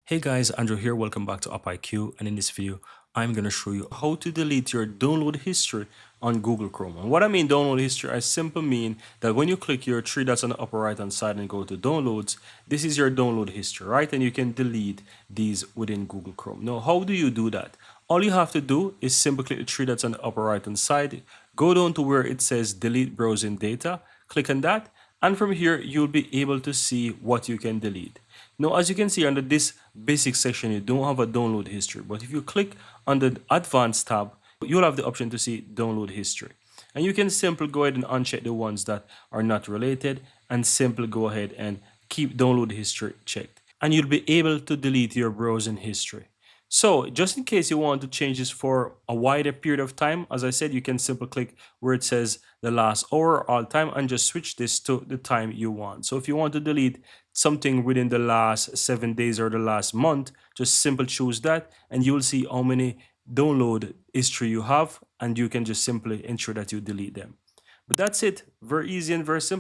Hey guys, Andrew here. Welcome back to UpIQ, and in this video, I'm going to show you how to delete your download history on Google Chrome. And what I mean download history, I simply mean that when you click your three dots on the upper right hand side and go to downloads, this is your download history, right? And you can delete these within Google Chrome. Now, how do you do that? All you have to do is simply click the three dots on the upper right hand side, go down to where it says delete browsing data, click on that, and from here, you'll be able to see what you can delete. Now, as you can see under this basic section, you don't have a download history, but if you click on the advanced tab, you'll have the option to see download history. And you can simply go ahead and uncheck the ones that are not related and simply go ahead and keep download history checked. And you'll be able to delete your browsing history. So just in case you want to change this for a wider period of time, as I said, you can simply click where it says the last hour all time and just switch this to the time you want. So if you want to delete something within the last 7 days or the last month, just simply choose that and you will see how many download history you have, and you can just simply ensure that you delete them. But that's it. Very easy and very simple.